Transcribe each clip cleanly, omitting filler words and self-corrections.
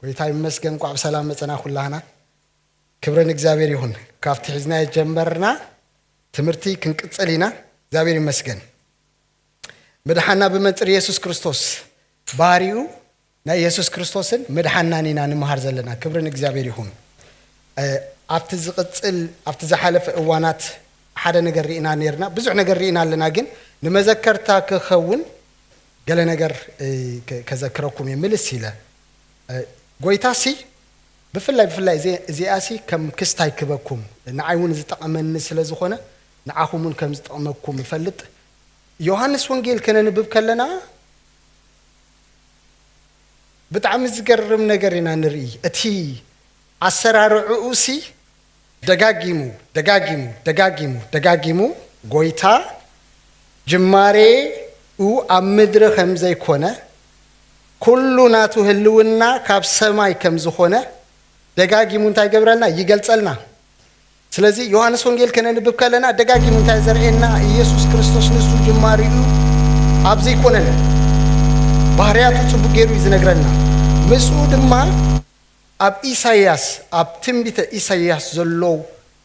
ወይታ ይመስገን ቋብ ሰላም መጽና ሁላና ክብረን እግዚአብሔር ይሁን ካፍቲ ሒዝና የጀመርና ትምርቲ ክንቅጽሊና እግዚአብሔር ይመስገን መድኃና በመጥር ኢየሱስ ክርስቶስ ባሪዩ ና ኢየሱስ ክርስቶስን መድኃናኒና ንመሃር ዘለና ክብረን እግዚአብሔር ይሁን አፍቲ ዝቅጽል አፍቲ ዝሓለፈ እዋናት ሓደ ነገር ሪኢና ነርና ብዙሕ ነገር ሪኢና ኣለና ግን ንመዘከርታ ክኸውን ገለ ነገር ከዘክረኩም የምልስ ኢለ ጎይታሲ ብፍላይ እዚኣሲ ከም ክስታይ ክበኩም ንዓይውን ዝጠቐመኒ ስለ ዝኾነ ንዓኹምን ከም ዝጠቕመኩም ይፈልጥ ዮሐንስ ወንጌል ከነንብብ ከለና ብጣዕሚ ዝገርም ነገር ኢና ንርኢ እቲ ኣሰራርዑሲ ደጋጊሙ ጎይታ ጅማሬ ኣብ ምድሪ ከም ዘይኮነ ኩሉ ናቱ ህልውና ካብ ሰማይ ከም ዝኾነ ደጋጊሙ እንታይ ገብረልና ይገልጸልና ስለዚ ዮሐንስ ወንጌል ከነንብብ ከለና ደጋጊሙ እንታይ ዘርኤና ኢየሱስ ክርስቶስ ንሱ ጅማሬኡ ኣብ ዘይኮነን ባህርያቱ ጽቡቕ ገይሩ ይዝነግረና ምስኡ ድማ ኣብ ኢሳይያስ ኣብ ትንቢተ ኢሳይያስ ዘሎ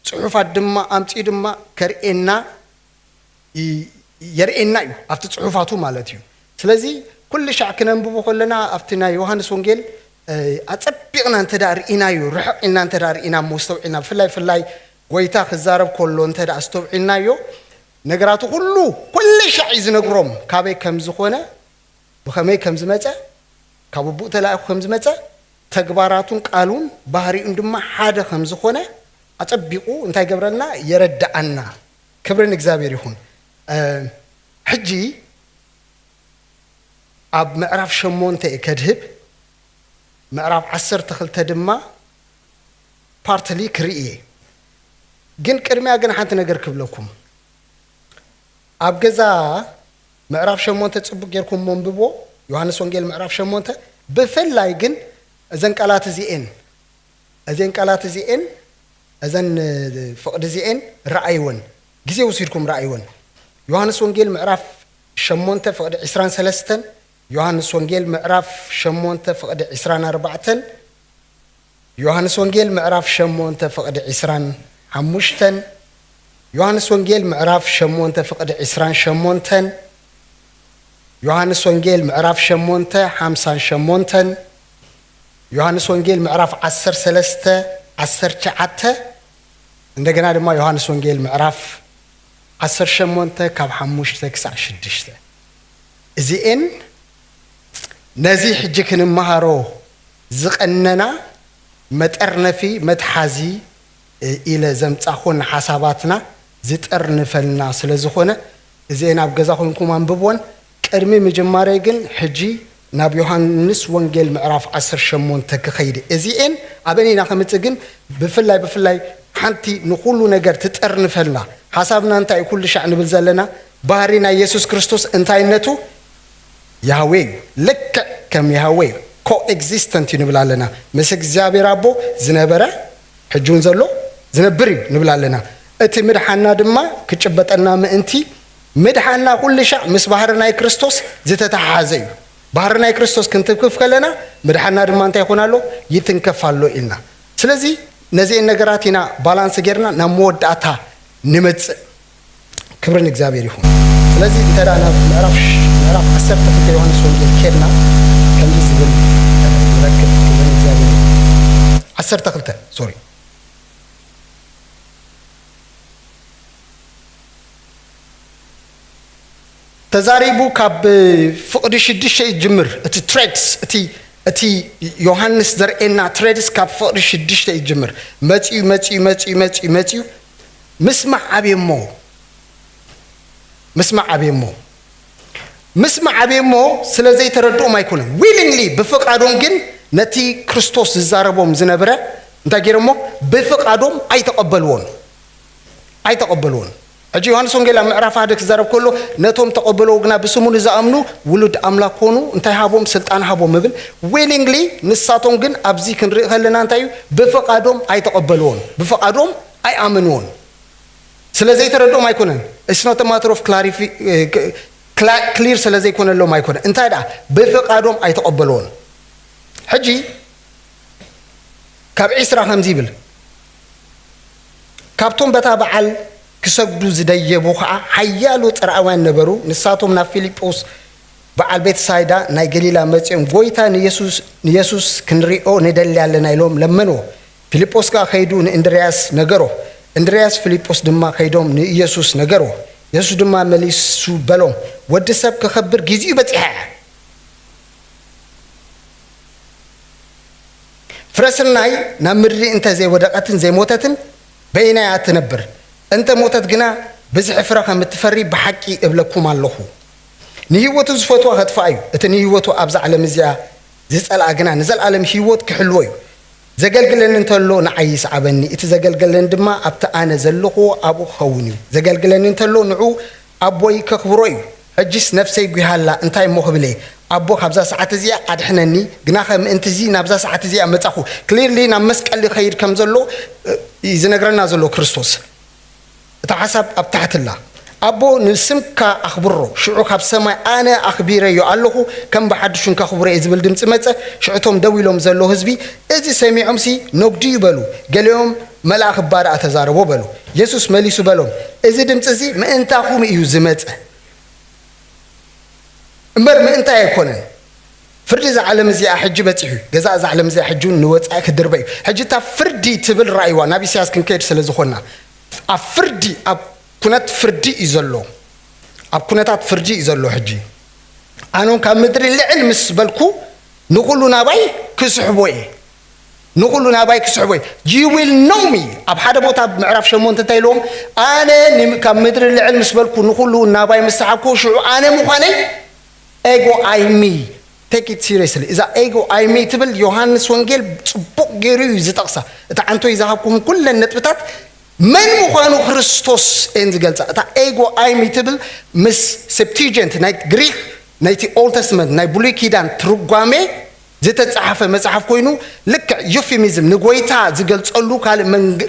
ጽሑፋት ድማ ኣምጪ ድማ ከርኤና የርኤና እዩ ኣብቲ ጽሑፋቱ ማለት እዩ ስለዚ ኩሉ ሻዕ ክነንብቦ ከለና ኣብቲ ናይ ዮሐንስ ወንጌል ኣጸቢቕና እንተዳ ርኢናዮ ርሕቕና እንተዳ ርኢና መስተውዒና ፍላይ ጎይታ ክዛረብ ከሎ እንተዳ ኣስተውዒናዮ ነገራቱ ኩሉ ሻዕ ዝነግሮም ካበይ ከም ዝኾነ ብኸመይ ከም ዝመፀ ካብ ቡእ ተላኢኹ ከም ዝመፀ ተግባራቱን ቃሉን ባህሪኡን ድማ ሓደ ከም ዝኾነ ኣጸቢቑ እንታይ ገብረልና የረዳኣና ክብርን እግዚአብሔር ይሁን ሕጂ ኣብ ምዕራፍ 8 ከድህብ ምዕራፍ 12 ድማ ፓርትሊ ክርኢ ግን ቅድሚያ ግን ሓንቲ ነገር ክብለኩም ኣብ ገዛ ምዕራፍ 8 ጽቡቕ ጌርኩም መንብቦ ዮሐንስ ወንጌል ምዕራፍ 8 ብፍላይ ግን እዘን ቃላት እዚአን እዘን ፍቅዲ እዚአን ረአይወን ጊዜ ወሲድኩም ረአይወን ዮሐንስ ወንጌል ምዕራፍ 8 ፍቅዲ 23 ዮሐንስ ወንጌል ምዕራፍ 8 ፍቅዲ 24 ዮሐንስ ወንጌል ምዕራፍ 8 ፍቅዲ 25 ዮሐንስ ወንጌል ምዕራፍ 8 ፍቅዲ 28 ዮሐንስ ወንጌል ምዕራፍ 8 58 ዮሐንስ ወንጌል ምዕራፍ 13 19 እንደገና ድማ ዮሐንስ ወንጌል ምዕራፍ 18 ካብ 5 ክሳዕ 6 እዚአን ነዚ ሕጂ ክንመሃሮ ዝቐነና መጠርነፊ መትሓዚ ኢለ ዘምጻኹን ሓሳባትና ዝጠርንፈልና ስለ ዝኾነ እዚአን ኣብ ገዛ ኮይንኩም አንብቦን ቅድሚ ምጅማሬ ግን ሕጂ ናብ ዮሐንስ ወንጌል ምዕራፍ 18 ክኸይድ እዚአን ኣበኒና ከምጽእ ግን ብፍላይ ሓንቲ ንኹሉ ነገር ትጠርንፈልና ሓሳብና እንታይ ኩሉ ሻዕ ንብል ዘለና ባህሪና ኢየሱስ ክርስቶስ እንታይነቱ ያህዌ ልክዕ ከም ያህዌ ኮኤግዚስተንት ንብል ኣለና ምስ እግዚአብሔር ኣቦ ዝነበረ ሕጂውን ዘሎ ዝነብር እዩ ንብል ኣለና እቲ ምድሓና ድማ ክጭበጠና ምእንቲ ምድሓና ኩሉ ሻዕ ምስ ባህርናይ ክርስቶስ ዝተተሓሓዘ እዩ ባህርናይ ክርስቶስ ክንትክፍ ከለና ምድሓና ድማ እንታይ ይኾናሎ ይትንከፋሎ ኢልና ስለዚ ነዚአን ነገራት ኢና ባላንስ ጌርና ናብ መወዳእታ ንመጽእ ክብርን እግዚአብሔር ይሁን ስለዚ እንተዳ ናብ ምዕራፍ 10 ዮሐንስ ወንጌል ኬድና ከምዚ ዝብል ረክብ ክብርን እግዚአብሔር 12 ሶሪ ተዛሪቡ ካብ ፍቅዲ 6 ይጅምር እቲ ትሬድስ እቲ ዮሐንስ ዘርኤና ትሬድስ ካብ ፍቅዲ 6 ይጅምር መጺኡ ምስማዕ ዓብየሞ ስለ ዘይተረድኦም ኣይኮነን ዊሊንግሊ ብፍቃዶም ግን ነቲ ክርስቶስ ዝዛረቦም ዝነበረ እንታይ ገይሮሞ ብፍቃዶም ኣይተቐበልዎን ሕጂ ዮሐንስ ወንጌል ምዕራፍ 1 ክዛረብ ከሎ ነቶም ተቐበለው ግና ብስሙ ንዝኣምኑ ውሉድ ኣምላክ ኮኑ እንታይ ሃቦም ስልጣን ሃቦም ምብል ዊሊንግሊ ንሳቶም ግን ኣብዚ ክንርኢ ከለና እንታይ እዩ ብፍቃዶም ኣይተቐበልዎን ብፍቃዶም ኣይኣምንዎን ስለዘይተረድኦም ኣይኮነን it's not a matter of clear ስለዘይኮነሎም ኣይኮነን እንታይ ዳ ብፍቃዶም ኣይተቐበልዎን ሕጂ ካብ ዒስራ ከምዚ ይብል ካብቶም በታ በዓል ክሰግዱ ዝደየቡ ከዓ ሓያሎ ጥርዓውያን ነበሩ ንሳቶም ናብ ፊልጶስ በዓል ቤት ሳይዳ ናይ ገሊላ መፅኦም ጎይታ ንኢየሱስ ክንሪኦ ንደሊ ኣለና ኢሎም ለመንዎ ፊልጶስ ከዓ ከይዱ ንእንድርያስ ነገሮ እንድርያስ ፊልጶስ ድማ ከይዶም ንኢየሱስ ነገርዎ ኢየሱስ ድማ መሊሱ በሎም ወዲ ሰብ ክኸብር ግዚኡ በፂሐ ፍረስናይ ናብ ምድሪ እንተ ዘይወደቐትን ዘይሞተትን በይናያ ትነብር እንተ ሞተት ግና ብዙሕ ፍረ ከም እትፈሪ ብሓቂ እብለኩም ኣለኹ ንህይወቱ ዝፈትዋ ከጥፋ እዩ እቲ ንህይወቱ ኣብዛ ዓለም እዚኣ ዝፀልአ ግና ንዘለኣለም ህይወት ክሕልዎ እዩ ዘገልግለን እንተሎ ንዓይ ይስዓበኒ እቲ ዘገልግለን ድማ ኣብቲ ኣነ ዘለኹ ኣብኡ ክኸውን እዩ ዘገልግለን እንተሎ ንዑ ኣቦይ ከኽብሮ እዩ ሕጂስ ነፍሰይ ጉሃላ እንታይ እሞ ክብለ ኣቦ ካብዛ ሰዓት እዚኣ ኣድሕነኒ ግና ከምእንቲ እዚ ናብዛ ሰዓት እዚኣ መጻኹ ክሊርሊ ናብ መስቀል ኸይድ ከም ዘሎ ዝነግረና ዘሎ ክርስቶስ እቲ ሓሳብ ኣብ ታሕትላ ኣቦ ንስምካ ኣኽብሮ ሽዑ ካብ ሰማይ ኣነ ኣኽቢረዮ ኣለኹ ከም ብሓድሹን ከኽብሮ እየ ዝብል ድምፂ መፀ ሽዑቶም ደው ኢሎም ዘሎ ህዝቢ እዚ ሰሚዖምሲ ነግዱ ይበሉ ገሊኦም መልኣኽ ባርኣ ተዛረቦ በሉ ኢየሱስ መሊሱ በሎም እዚ ድምፂ እዚ ምእንታኹም እዩ ዝመፀ እምበር ምእንታይ ኣይኮነን ፍርዲ ዝዓለም እዚኣ ሕጂ በፂሑ ገዛእ ዝዓለም እዚኣ ሕጂ ንወፃኢ ክድርበ እዩ ሕጂ እታ ፍርዲ ትብል ራእይዋ ናብ ኢሳያስ ክንከይድ ስለ ዝኾንና ኣብ ፍርዲ ኣብ ኩነት ፍርዲ እዩ ዘሎ ኣብ ኩነታት ፍርዲ እዩ ዘሎ ሕጂ ኣኖም ካብ ምድሪ ልዕል ምስ በልኩ ንኹሉ ናባይ ክስሕቦ እየ ንኹሉ ናባይ ክስሕቦ እየ you will know me ኣብ ሓደ ቦታ ምዕራፍ 8 እንታይ ኢሎም ኣነ ካብ ምድሪ ልዕል ምስ በልኩ ንኹሉ ናባይ ምስ ሰሓብኩ ሽዑ ኣነ ምዃነይ ኤጎ ኣይ ሚ take it seriously እዛ ኤጎ ኣይ ሚ ትብል ዮሃንስ ወንጌል ጽቡቕ ገይሩ እዩ ዝጠቕሳ እቲ ዓንቶይ ዝሃብኩም ኩለን ነጥብታት من مخانو كريستوس إنز قلت تا إيجو أيمي تبل مس سبتيجنت نايت غريك نايتي أول تستمنت ناي بولي كيدان ترقامي زيت تصحف مصحف كوينو لك يوفيميزم نقويتا زقلت أقولو قال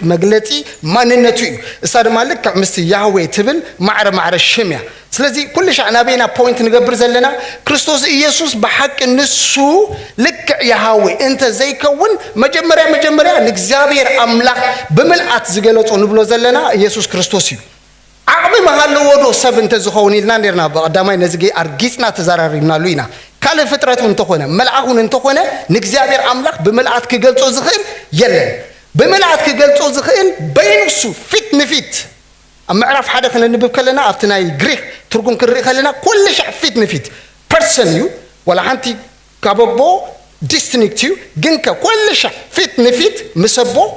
مجلتي ما ننتوي صار مالك مستي يهوه تبل معر الشمية سلزي كل شيء أنا بينا بوينت نقبر زلنا كريستوس يسوع بحق النسو لك يهوه أنت زي كون مجمرة نجزابير أملاك بملأت زقلت ونبلو زلنا يسوع كريستوس عقب ما هالو ودو سبن تزخوني لنا نرنا قدامي نزجي أرجيسنا تزاررنا لوينا كل فترة انتخونا ملعون انتخونا نجزابير أملاك بملأت كجلتو زخيل يلا بملأت كجلتو زخيل بينسو فيت نفيت أما عرف حدا خلنا نبي كلنا أبتناي غريك تركون كري خلنا كل شيء فيت نفيت person you ولا أنتي كابو distinctive جنكا كل شيء فيت نفيت مسبو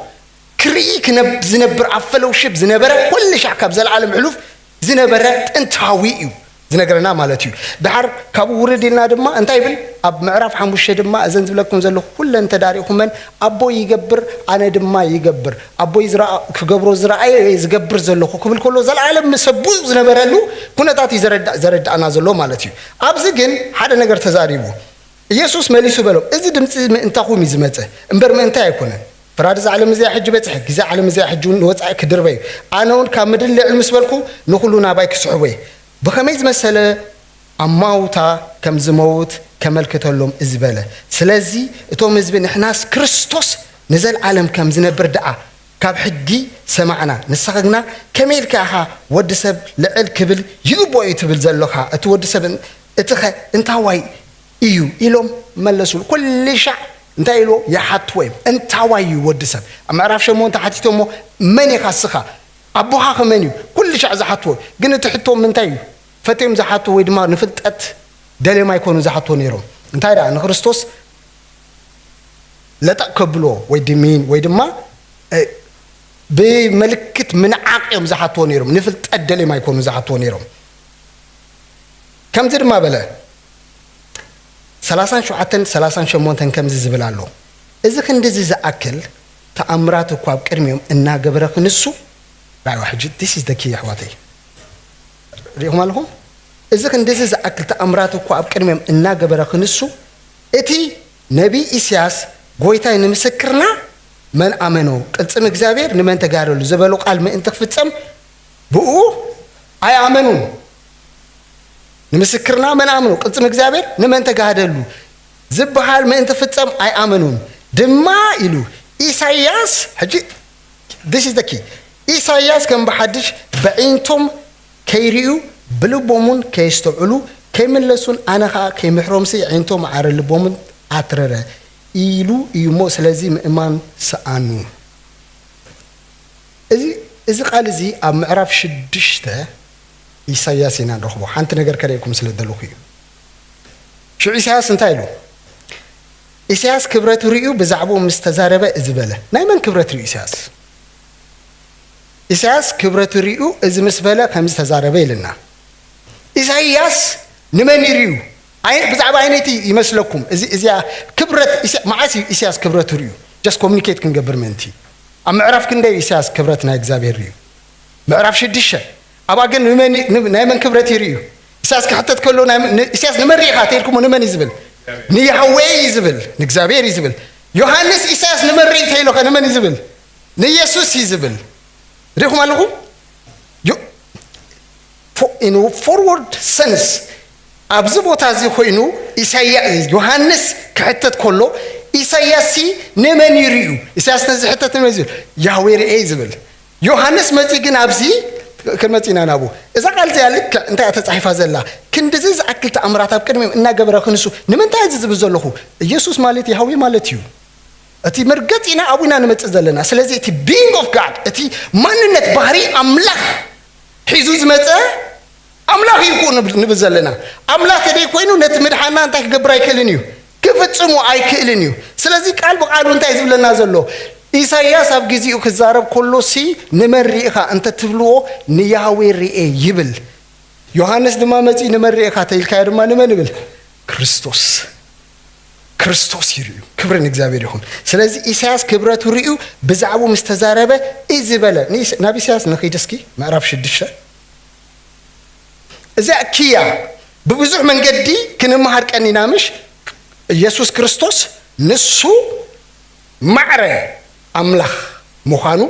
كريك زنبر عفلو شب زنبرة كل شيء كابزل العالم علوف زنبرة أنت هاويو زنقرنا مالتيو دحر كابو وردينا دما أنت يبل أب معرف حموش دما أزنز لكم زلوا كل أنت داريكم من أبو يجبر أنا دما يجبر أبو يزرع كجبرو زراعي يجبر زلوا كل كله زل العالم مسبوز زنبرلو كنا تعطي زرد أنا زلوا مالتيو أبزجن حدا نقدر تزاريبه يسوع مليسو بلو إذا دمت أنت أخو مزمته إمبر ما أنت يكونه فرادز علم زي حج بتحك زي علم زي حجون وتعك دربي أنا ونكمل اللي علم سبلكو نخلونا بايك صحوي بخميز مسألة أماوتا كم زموت كملكة اللوم إزبالة سلازي توم إزبال نحناس كريستوس نزل عالم كم زنا بردعة كاب حجي سمعنا نسخنا كميل كاها ود سب لعل كبل يبوا يتبل زلوها أتود سب أنت هواي إيو إلهم ملسول كل شيء أنت إلو يحتوي أنت هواي ود سب أما عرفش مو أنت حتيتهم من يخصخها أبوها خمنيو كل شيء زحتوه قلنا تحطهم من تايو فتيم زحتوه ويدمار نفتت دليل ما يكونوا زحتوه نيرهم انتهى عن كريستوس لا تقبلوا ويدمين ويدما بملكة من عاقم زحتوه نيرهم نفتت دليل ما يكونوا زحتوه نيرهم كم زر ما بلا 30 شمونتن كم زبل الله إذا كان دزيز أكل تأمرات وقاب كرميهم إنها قبرك نسو لا واحد this is the key حواتي ريهم لهم إذا كان this is أكل تأمرات وقاب كرميهم إنها قبرك نسو إتي نبي إسياس قويتا نمسكرنا من آمنوا قلت سمك زابير نمن تقارلوا زبالو قال ما انت فتسم بقو أي آمنوا نمسكرنا من آمنوا قلت سمك زابير نمن تقارلوا زبحال ما انت فتسم أي آمنون دما إلو ኢሳይያስ ሕጂ this is the key ኢሳይያስ ከም በሓድሽ በዒንቶም ከይርዩ ብልቦሙን ከይስተውዕሉ ከይምለሱን ኣነ ኸዓ ከይምሕሮምሲ ዒንቶም ዓረ ልቦሙን ኣትረረ ኢሉ እዩሞ ስለዚ ምእማን ሰኣኑ እዚ ቃል እዚ ኣብ ምዕራፍ 6 ኢሳይያስ ኢና ንረኽቦ ሓንቲ ነገር ከርእየኩም ስለ ዘለኹ እዩ ሽዑ ኢሳይያስ እንታይ ኢሉ ኢሳይያስ ክብረት ርዩ ብዛዕባኡ ምስ ተዛረበ እዚ በለ ናይ መን ክብረት ርዩ ኢሳይያስ ክብረት ርዩ እዚ ምስ በለ ከምዚ ተዛረበ ኢልና ኢሳይያስ ንመን ይርዩ ብዛዕባ ዓይነይቲ ይመስለኩም እዚኣ ክብረት መዓስ ኢሳይያስ ክብረት ርዩ ጀስት ኮሚኒኬት ክንገብር ምንቲ ኣብ ምዕራፍ ክንደይ ኢሳይያስ ክብረት ናይ እግዚአብሔር ርዩ ምዕራፍ 6 ኣብኣ ግን ናይ መን ክብረት ይርዩ ኢሳይያስ ክሕተት ከሎ ኢሳይያስ ንመን ርኢኻ ተይልኩሞ ንመን እዩ ዝብል ንያህዌ እዩ ዝብል ንእግዚአብሔር እዩ ዝብል ዮሃንስ ኢሳይያስ ንመን ርኢ ተይሎኸ ንመን እዩ ዝብል ንኢየሱስ እዩ ዝብል ርኢኹም ኣለኹም in forward sense ኣብዚ ቦታ እዚ ኮይኑ ዮሃንስ ክሕተት ከሎ ኢሳይያስ ንመን ይርዩ ኢሳይያስ ነዚ ሕተት ንመን ዝብል ያህዌ ርኤ ዝብል ዮሃንስ መፂ ግን ኣብዚ ክንመፂና ናቡ እዛ ቃል እዚኣ ልክ እንታይ ተፃሒፋ ዘላ ክንድዚ ዝኣክል ተኣምራት ኣብ ቅድሚኦም እናገበረ ክንሱ ንምንታይ እዚ ዝብል ዘለኹ ኢየሱስ ማለት ያህዌ ማለት እዩ እቲ መርገፅ ኢና ኣብና ንመፅእ ዘለና ስለዚ እቲ being of God እቲ ማንነት ባህሪ ኣምላኽ ሒዙ ዝመፀ ኣምላኽ ይኩን ንብል ዘለና ኣምላኽ ተደይ ኮይኑ ነቲ ምድሓና እንታይ ክገብር ኣይክእልን እዩ ክፍፅሙ ኣይክእልን እዩ ስለዚ ቃል ብቃሉ እንታይ ዝብለና ዘሎ ኢሳይያስ ኣብ ግዚኡ ክዛረብ ከሎሲ ንመን ርኢኻ እንተ ትብልዎ ንያህዌ ርኤ ይብል ዮሃንስ ድማ መፂ ንመን ርኢኻ ተይልካዮ ድማ ንመን ይብል ክርስቶስ ይርዩ ክብርን እግዚአብሔር ይኹን ስለዚ ኢሳይያስ ክብረቱ ርዩ ብዛዕባኡ ምስ ተዛረበ እዚ በለ ናብ ኢሳይያስ ንኸይድ እስኪ ምዕራፍ 6 እዛ ኪያ በብዙሕ መንገዲ ክንመሃር ቀኒና ምሽ ኢየሱስ ክርስቶስ ንሱ ማዕረ ኣምላኽ ምዃኑ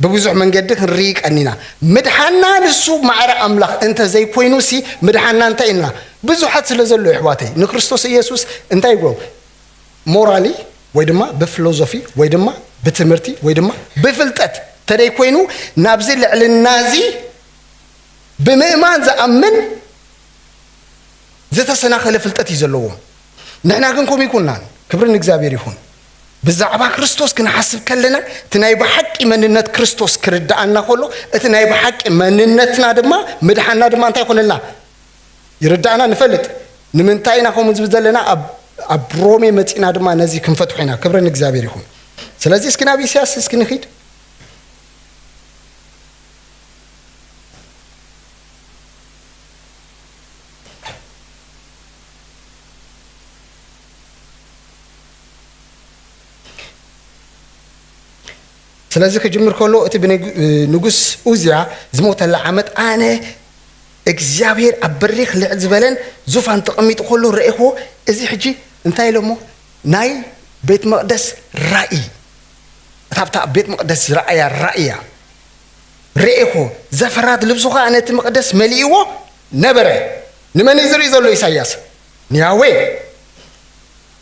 በብዙሕ መንገዲ ክንርኢ ቀኒና ምድሓና ንሱ ማዕረ ኣምላኽ እንተ ዘይኮይኑሲ ምድሓና እንታይ ኢልና ብዙሓት ስለ ዘሎ ኣሕዋተይ ንክርስቶስ ኢየሱስ እንታይ ይብሎ ሞራሊ ወይ ድማ ብፊሎሶፊ ወይ ድማ ብትምህርቲ ወይ ድማ ብፍልጠት ተደይ ኮይኑ ናብዚ ልዕልናዚ ብምእማን ዝኣምን ዝተሰናኸለ ፍልጠት እዩ ዘለዎ ንሕና ግን ከምኡ ይኩናን ክብርን እግዚአብሔር ይኹን ብዛዕባ ክርስቶስ ክንሓስብ ከለና እቲ ናይ ብሓቂ መንነት ክርስቶስ ክርዳኣና ከሎ እቲ ናይ ብሓቂ መንነትና ድማ ምድሓና ድማ እንታይ ይኮነልና ይርዳኣና ንፈልጥ ንምንታይ ኢና ከምኡ ዝብል ዘለና ኣብ ሮሜ መፂና ድማ ነዚ ክንፈትሖ ኢና ክብርን እግዚአብሔር ይኹን ስለዚ እስኪ ናብ ኢሳይያስ እስኪ ንኸይድ ስለዚህ ከጅምር ከሎ እቲ ንጉስ ኡዚያ ዝሞተላ ዓመት ኣነ እግዚአብሔር ኣብ በሪኽ ልዕል ዝበለን ዙፋን ተቐሚጡ ከሎ ርኢኹ እዚ ሕጂ እንታይ ኢሎሞ ናይ ቤት መቅደስ ራእይ እታብታ ቤት መቅደስ ራእያ ርኢኹ ዘፈራት ልብሱ ኸ ነቲ መቅደስ መሊእዎ ነበረ ንመን ዝርኢ ዘሎ ኢሳይያስ ንያህዌ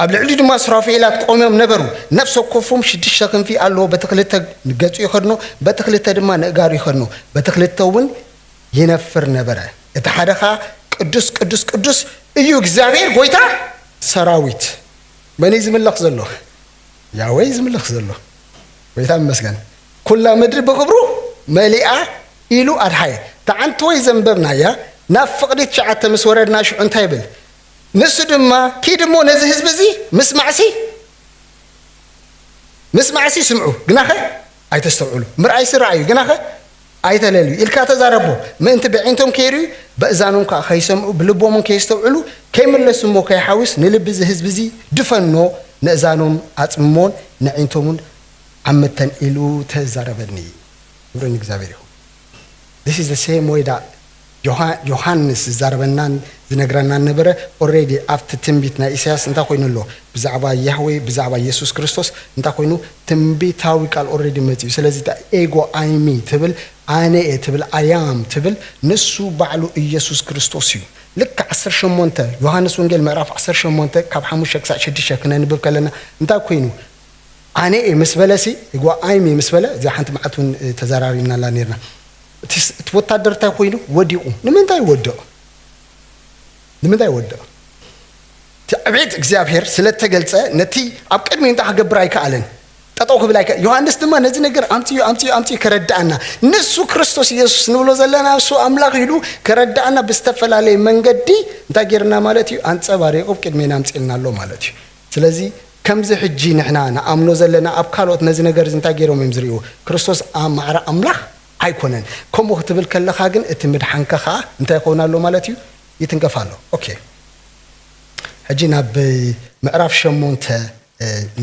ኣብ ልዕሊ ድማ ሱራፌላት ቆሞም ነበሩ ነፍሲ ወከፎም 6 ክንፊ ኣለዎ በተክልተ ገጹ ይኸድኖ በተክልተ ድማ ንእጋሩ ይኸድኖ በተክልተ እውን ይነፍር ነበረ እቲ ሓደ ኸ ቅዱስ ቅዱስ ቅዱስ እዩ እግዚአብሔር ጎይታ ሰራዊት መን ዝምለኽ ዘሎ ያህዌ ዝምለኽ ዘሎ ጎይታ ይመስገን ኩላ ምድሪ ብክብሩ መሊኣ ኢሉ ኣድሓየ ተዓንቲ ወይ ዘንበብናያ ናብ ፍቕዲ 9 ምስ ወረድና ሽዑ እንታይ ይብል ንሱ ድማ ኪድሞ ነዚ ህዝብ እዚ ምስማዕሲ ስምዑ ግናኸ ኣይተስተውዕሉ ምርኣይሲ ረኣዩ ግናኸ ኣይተለልዩ ኢልካ ተዛረቦ ምእንቲ ብዒንቶም ከይርዩ በእዛኖም ከዓ ከይሰምዑ ብልቦምን ከይስተውዕሉ ከይምለሱሞ ከይሓውስ ንልቢ እዚ ህዝቢ እዚ ድፈኖ ንእዛኖም ኣፅምሞን ንዒንቶምን ዓመተን ኢሉ ተዛረበኒ ክብርን እግዚአብሔር ይኹን this is the same way that ዮሃንስ ዛረበናን ዝነግረና ነበረ ኦሬዲ after ትንቢት ናይ ኢሳይያስ እንታይ ኮይኑሎ ብዛዕባ ያህዌ ብዛዕባ ኢየሱስ ክርስቶስ እንታይ ኮይኑ ትንቢታዊ ቃል ኦሬዲ መፅዩ ስለዚ ኤጎ ኣይሚ ትብል ኣነ ትብል ኣያም ትብል ንሱ ባዕሉ ኢየሱስ ክርስቶስ እዩ ልክ 18 ዮሃንስ ወንጌል ምዕራፍ 18 ካብ 5 ክሳብ 6 ክነንብብ ከለና እንታይ ኮይኑ ኣነ ምስ በለሲ እጓ ኣይም ምስ በለ እዚ ሓንቲ መዓቱን ተዘራሪብና ላ ነርና እቲ ወታደር እንታይ ኮይኑ ወዲቁ ንምንታይ ወደቀ ትዕቢት እግዚአብሔር ስለተገልጸ ነቲ ኣብ ቅድሚ እንታይ ክገብር ኣይከኣለን ጠጠው ክብል ኣይከኣለን ዮሐንስ ድማ ነዚ ነገር ኣምፂ ከረዳእና ንሱ ክርስቶስ ኢየሱስ ንብሎ ዘለና እሱ ኣምላኽ ኢሉ ከረዳእና ብዝተፈላለየ መንገዲ እንታይ ጌርና ማለት እዩ ኣንጸባሪቑ ቅድሜና ኣምፂልና ኣሎ ማለት እዩ ስለዚ ከምዚ ሕጂ ንሕና ንኣምኖ ዘለና ኣብ ካልኦት ነዚ ነገር እንታይ ጌሮም እዮም ዝርእዩ ክርስቶስ ማዕረ ኣምላኽ ኣይኮነን ከምኡ ክትብል ከለኻ ግን እቲ ምድሓንከ ከዓ እንታይ ይኸውን ኣሎ ማለት እዩ ይትንገፍ ኣሎ ኦኬ ሕጂ ናብ ምዕራፍ 8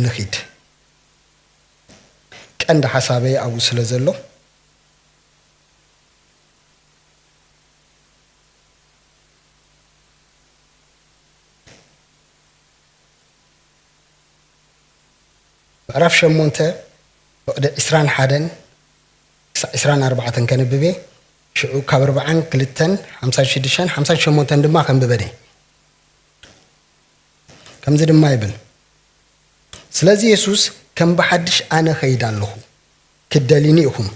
ንኺድ ቀንዲ ሓሳበይ ኣብኡ ስለ ዘሎ ምዕራፍ 8 ወደ 21 24 ከንብቤ ሽዑ ካብ 42 56 58 ድማ ከንብበኔ ከምዚ ድማ ይብል ስለዚ ኢየሱስ ከም ብሓድሽ ኣነ ኸይድ ኣለኹ ክደሊኒ ኢኹም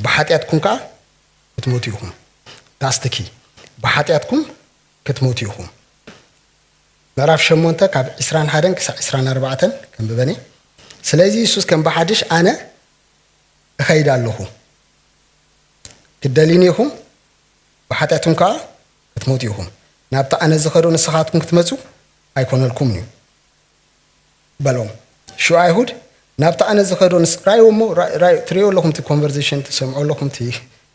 ብሓጢኣትኩም ከዓ ክትሞቱ ኢኹም ዳስተኪ ብሓጢኣትኩም ክትሞቱ ኢኹም ምዕራፍ 8 ካብ 21 ክሳብ 24 ከንብበኔ ስለዚ ኢየሱስ ከም ብሓድሽ ኣነ እኸይድ ኣለኹ ክደሊኒ ኢኹም ብሓጢኣትኩም ከዓ ክትሞቱ ኢኹም ናብቲ ኣነ ዝኸዶ ንስኻትኩም ክትመፁ ኣይኮነልኩም እዩ በሎም ሹ ኣይሁድ ናብቲ ኣነ ዝኸዶ ንስራዩ እሞ ትሪኦ ኣለኹም ቲ ኮንቨርሴሽን ትሰምዑ ኣለኹም ቲ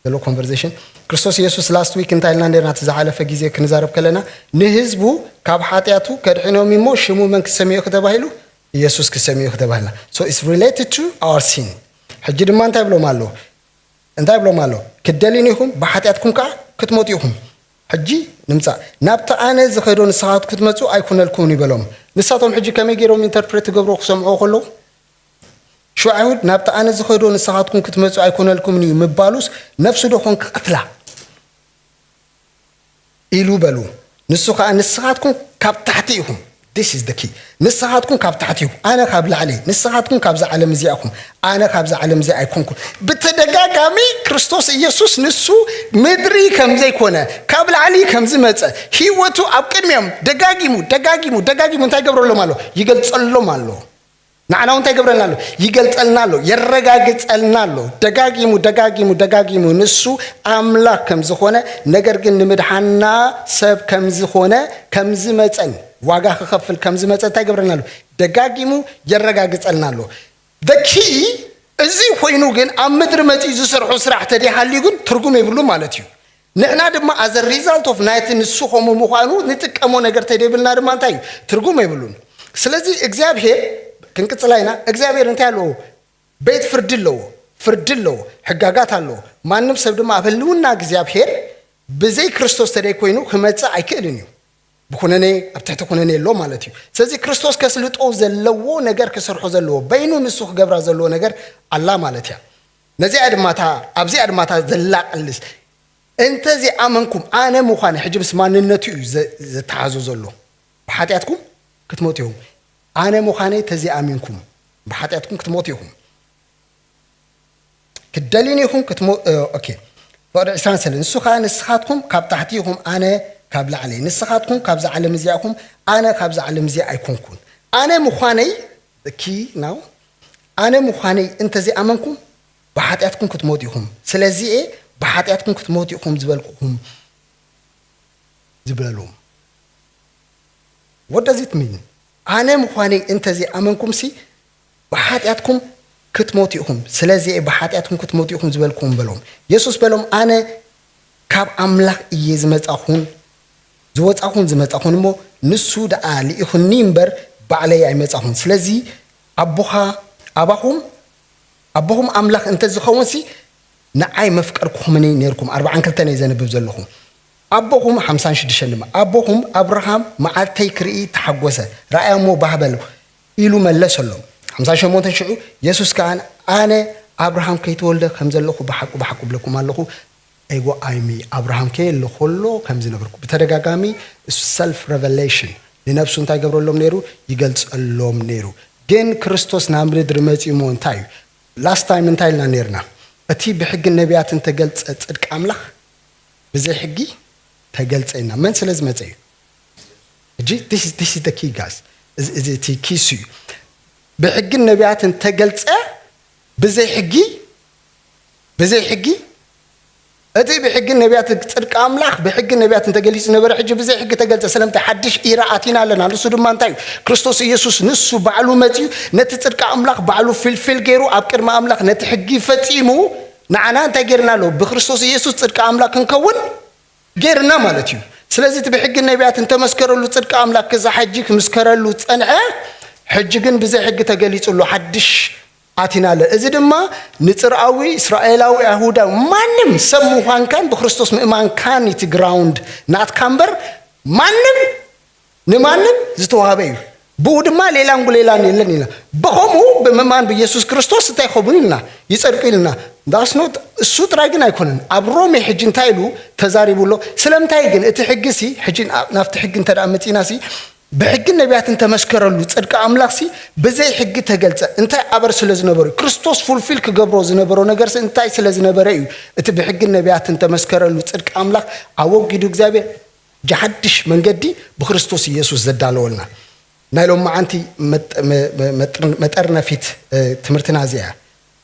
ዘሎ ኮንቨርሴሽን ክርስቶስ ኢየሱስ ላስት ዊክ እንታይ ኢልና ነርና እቲ ዝሓለፈ ግዜ ክንዛረብ ከለና ንህዝቡ ካብ ሓጢኣቱ ከድሒኖም እሞ ሽሙ መን ክሰሚዑ ከተባሂሉ ኢየሱስ ክሰሚዑ ከተባሂልና ሶ ኢትስ ሪሌትድ ቱ ኣወር ሲን ሕጂ ድማ እንታይ ብሎም ኣሎ ክደሊኒ ኢኹም ብሓጢኣትኩም ከዓ ክትሞቱ ኢኹም ሕጂ ንምፃእ ናብቲ ኣነ ዝኸዶ ንስኻትኩም ክትመፁ ኣይኮነልኩምን ይበሎም ንሳቶም ሕጂ ከመይ ገይሮም ኢንተርፕሬት ገብሮ ክሰምዑ ከለዉ ሹ ኣይሁድ ናብቲ ኣነ ዝኸዶ ንስኻትኩም ክትመፁ ኣይኮነልኩምን እዩ ምባሉስ ነፍሱ ዶኾን ክቐትላ ኢሉ በሉ ንሱ ከዓ ንስኻትኩም ካብ ታሕቲ ኢኹም this is the key ንስኻትኩም ካብ ታሕቲ ኢኹም ኣነ ካብ ላዕሊ ንስኻትኩም ካብዛ ዓለም እዚኣ ኢኹም ኣነ ካብዛ ዓለም እዚኣ ኣይኮንኩን ብተደጋጋሚ ክርስቶስ ኢየሱስ ንሱ ምድሪ ከም ዘይኮነ ካብ ላዕሊ ከም ዝመፀ ህይወቱ ኣብ ቅድሚኦም ደጋጊሙ እንታይ ገብረሎም ኣሎ ይገልጸሎም ኣሎ ንዓና እንታይ ገብረልና ኣሎ ይገልጸልና ኣሎ የረጋግጸልና ኣሎ ደጋጊሙ ንሱ ኣምላኽ ከም ዝኾነ ነገር ግን ንምድሓና ሰብ ከም ዝኾነ ከም ዝመፀን ዋጋ ክኸፍል ከም ዝመፀ እንታይ ገብረልና ኣሎ ደጋጊሙ የረጋግጸልና ኣሎ ደኪ እዚ ኮይኑ ግን ኣብ ምድሪ መፂኡ ዝሰርሑ ስራሕ ተደይሃልዩ ግን ትርጉም የብሉ ማለት እዩ ንሕና ድማ as a result of ናይቲ ንሱ ኸሙ ምዃኑ ንጥቀሞ ነገር ተደይብልና ድማ እንታይ እዩ ትርጉም የብሉን ስለዚ እግዚአብሔር ክንቅፅላይና እግዚአብሔር እንታይ ኣለዎ ቤት ፍርዲ ኣለዎ ሕጋጋት ኣለዎ ማንም ሰብ ድማ ኣብ ህልውና እግዚአብሔር ብዘይ ክርስቶስ ተደይ ኮይኑ ክመፅእ ኣይክእልን እዩ ብኩነኔ ኣብ ትሕቲ ኩነኔ ኣሎ ማለት እዩ ስለዚ ክርስቶስ ከስልጦ ዘለዎ ነገር ክሰርሖ ዘለዎ በይኑ ንሱ ክገብራ ዘለዎ ነገር ኣላ ማለት እያ ነዚኣ ድማታ ኣብዚኣ ድማታ ዘላቅልስ እንተዚ ኣመንኩም ኣነ ምዃነ ሕጂ ምስ ማንነቱ እዩ ዝተሓዞ ዘሎ ብሓጢኣትኩም ክትሞቱ ኢኹም ኣነ ምዃነ ተዚ ኣሚንኩም ብሓጢኣትኩም ክትሞቱ ኢኹም ክደሊኒ ኢኹም ኦኬ ወደ 23 ንሱ ከዓ ንስኻትኩም ካብ ታሕቲ ኢኹም ኣነ ካብ ላዕሊ ንስኻትኩም ካብዛ ዓለም እዚኣ ኢኹም ኣነ ካብዛ ዓለም እዚኣ ኣይኮንኩን ኣነ ምዃነይ ናው ኣነ ምዃነይ እንተዚ ኣመንኩም ብሓጢኣትኩም ክትሞቱ ኢኹም ስለዚ ብሓጢኣትኩም ክትሞቱ ኢኹም ዝበልኩኹም ዝበሎም what does it mean ኣነ ምዃነይ እንተዚ ኣመንኩም ሲ ብሓጢኣትኩም ክትሞቱ ኢኹም ስለዚ ብሓጢኣትኩም ክትሞቱ ኢኹም ዝበልኩኹም በሎም ኢየሱስ በሎም ኣነ ካብ ኣምላኽ እየ ዝመጻኹን እሞ ንሱ ደኣ ልኢኹኒ እምበር ባዕለይ ኣይመጻኹን ስለዚ ኣቦኹም ኣምላኽ እንተዝኸውን ሲ ንዓይ መፍቀርኩኹምኒ ነርኩም 42 ናይ ዘንብብ ዘለኹ ኣቦኹም 56 ድማ ኣቦኹም አብርሃም መዓልተይ ክርኢ ተሓጎሰ ረኣያሞ ባህበል ኢሉ መለሰሎም 58 ሽዑ ኢየሱስ ከዓ ኣነ አብርሃም ከይተወልደ ከም ዘለኹ በሓቁ ብለኩም ኣለኹ አይጎ አይሚ አብርሃም ከለኾሎ ከም ዝነበርኩ በተደጋጋሚ ሰልፍ ሬቨሌሽን ለነፍሱ እንታይ ገብረሎም ነሩ ይገልጽሎም ነሩ ግን ክርስቶስ ናብ ምድሪ መጺኡ እንታይ ላስት ታይም እንታይ ኢልና ነርና እቲ ብሕጊ ነቢያትን ተገልጸ ጽድቂ ኣምላኽ ብዘይ ሕጊ ተገልጸና መን ስለዚ መጽ እዩ እጂ this is the key guys is it key እዩ ብሕጊ ነቢያትን ተገልጸ ብዘይ ሕጊ እቲ ብሕጊ ነቢያት ጽድቂ ኣምላኽ ብሕጊ ነቢያትን ተገሊጹ ነበረ ሕጂ ብዘይ ሕጊ ተገልጸ ስለምንታይ ሓድሽ ኢራ ኣቲና ኣለና ንሱ ድማ እንታይ ክርስቶስ ኢየሱስ ንሱ ባዕሉ መጺኡ ነቲ ጽድቂ ኣምላኽ ባዕሉ ፍልፍል ገይሩ ኣብ ቅድሚ ኣምላኽ ነቲ ሕጊ ፈጺሙ ንዓና እንታይ ጌርና ኣሎ ብክርስቶስ ኢየሱስ ጽድቂ ኣምላኽ ክንከውን ጌርና ማለት እዩ ስለዚ እቲ ብሕጊ ነቢያትን ተመስከረሉ ጽድቂ ኣምላኽ ከዛ ሕጂ ክምስከረሉ ጸንዐ ሕጂ ግን ብዘይ ሕጊ ተገሊጹሉ ሓድሽ ኣቲና ኣለ እዚ ድማ ንጽርዓዊ እስራኤላዊ አይሁዳዊ ማንም ሰብ ምዃንካን ብክርስቶስ ምእማንካን እቲ ግራውንድ ናትካምበር ማንም ንማንም ዝተዋህበ እዩ ብኡ ድማ ሌላን ጉሌላን የለን ኢልና በኸምኡ ብምእማን ብኢየሱስ ክርስቶስ እንታይ ይኸቡን ኢልና ይጸድቁ ኢልና ዳስ ኖት እሱ ጥራይ ግን ኣይኮነን ኣብ ሮሜ ሕጂ እንታይ ኢሉ ተዛሪቡሎ ስለምንታይ ግን እቲ ሕጊሲ ሕጂ ናብቲ ሕጊ እንተደኣ መፂናሲ ብሕጊ ነቢያትን ተመስከረሉ ጽድቂ ኣምላኽሲ ብዘይ ሕጊ ተገልጸ እንታይ ኣበር ስለ ዝነበሩ ክርስቶስ ፉልፊል ክገብሮ ዝነበሮ ነገርሲ እንታይ ስለ ዝነበረ እዩ እቲ ብሕጊ ነቢያትን ተመስከረሉ ጽድቂ ኣምላኽ ኣወጊዱ እግዚአብሔር ጃሓድሽ መንገዲ ብክርስቶስ ኢየሱስ ዘዳለወልና ናይሎም ማዓንቲ መጠርነፊት ትምህርትና እዚኣ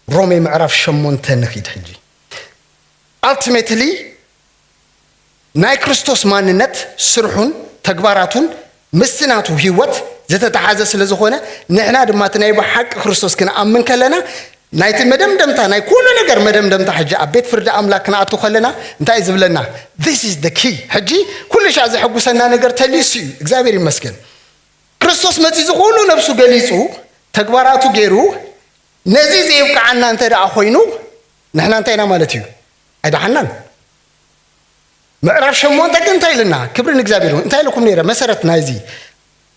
ሮሜ ምዕራፍ 8 ንኺድ ሕጂ ultimately ናይ ክርስቶስ ማንነት ስርሑን ተግባራቱን ምስናቱ ህይወት ዘተተሓዘ ስለ ዝኾነ ንሕና ድማ እቲ ናይ ብሓቂ ክርስቶስ ክንኣምን ከለና ናይቲ መደምደምታ ናይ ኩሉ ነገር መደምደምታ ሕጂ ኣብ ቤት ፍርዲ ኣምላክ ክንኣቱ ከለና እንታይ ዝብለና this is the key ሕጂ ኩሉ ሻ ዘሐጉሰና ነገር ተሊሱ እዩ እግዚአብሔር ይመስገን ክርስቶስ መጺ ዝኹሉ ነብሱ ገሊጹ ተግባራቱ ገይሩ ነዚ ዘይብቃዓና እንተ ደኣ ኮይኑ ንሕና እንታይና ማለት እዩ ኣይዳሓናን ምዕራፍ 8 ግን እንታይ ኢልና ክብርን እግዚአብሔር እንታይ ኢልኩም ነይረ መሰረት ናይዚ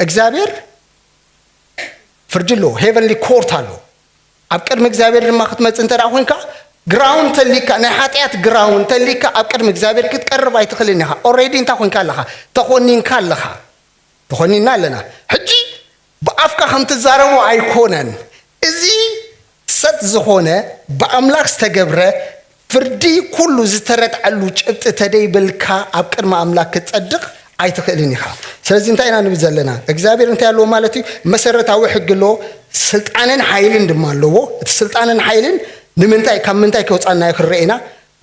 እግዚአብሔር ፍርድሎ ሄቨንሊ ኮርት አሎ ኣብ ቅድሚ እግዚአብሔር ድማ ክትመጽ እንተ ደኣ ኮይንካ ግራውንድ ተሊካ ናይ ሓጢያት ግራውንድ ተሊካ ኣብ ቅድሚ እግዚአብሔር ክትቀርብ ኣይትኽእልን ኢኻ ኦልሬዲ እንታይ ኮይንካ ኣለኻ ተኾኒንካ ኣለኻ ተኾኒና ኣለና ሕጂ ብኣፍካ ከም ትዛረቡ ኣይኮነን እዚ ሰጥ ዝኾነ ብኣምላኽ ዝተገብረ ፍርዲ ኩሉ ዝተረድዓሉ ጭብጢ ተደይብልካ ኣብ ቅድሚ ኣምላኽ ክትጸድቕ ኣይትኽእልን ኢኻ ስለዚ እንታይ ኢና ንብል ዘለና እግዚአብሔር እንታይ ኣለዎ ማለት እዩ መሰረታዊ ሕጊ ኣለዎ ስልጣንን ሓይልን ድማ ኣለዎ እቲ ስልጣንን ሓይልን ንምንታይ ካብ ምንታይ ከውፃና ይኽርአና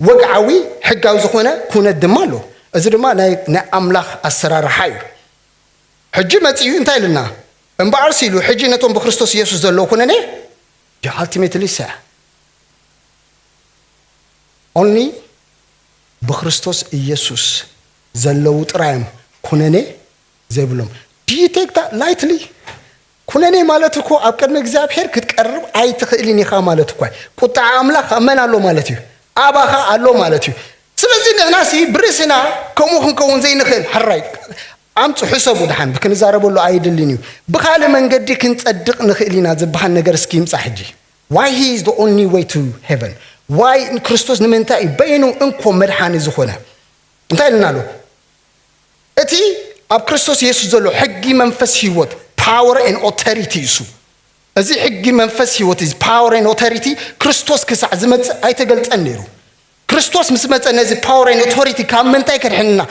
ወግዓዊ ሕጋዊ ዝኾነ ኩነት ድማ ኣሎ እዚ ድማ ናይ ኣምላኽ ኣሰራርሓ እዩ ሕጂ መጺኡ እንታይ ኢልና እምበኣር ሲሉ ሕጂ ነቶም ብክርስቶስ ኢየሱስ ዘለዎ ኩነኔ ultimately say only بخريستوس ኢየሱስ ዘለው ጥራይም ኩነኔ ዘይብሎም do you take that lightly ኩነኔ ማለት እኮ ኣብ ቅድሚ እግዚአብሔር ክትቀርብ ኣይትኽእልን ኢኻ ማለት እኮ ቁጣ ኣምላኽ ኣመን ኣሎ ማለት እዩ ኣባኻ ኣሎ ማለት እዩ ስለዚህ ንሕናሲ ብርስና ከምኡ ክንከውን ዘይንኽእል ሕራይ ኣምፁ ሕሰቡ ድሓን ብክንዛረበሉ ኣይድልን እዩ ብካለ መንገዲ ክንጸድቕ ንኽእል ኢና ዝበሃል ነገር እስኪ ይምፃ ሕጂ why he is the only way to heaven why ክርስቶስ ንምንታይ በይኑ እንኮ መድሓኒ ዝኾነ እንታይ ልናሉ እቲ ኣብ ክርስቶስ ኢየሱስ ዘሎ ሕጊ መንፈስ ህይወት power and authority እሱ እዚ ሕጊ መንፈስ ህይወት is power and authority ክርስቶስ ክሳዕ ዝመጽእ ኣይተገልጸን ነይሩ ክርስቶስ ምስ መጸ ነዚ power and authority ካብ ምንታይ ከድሕንና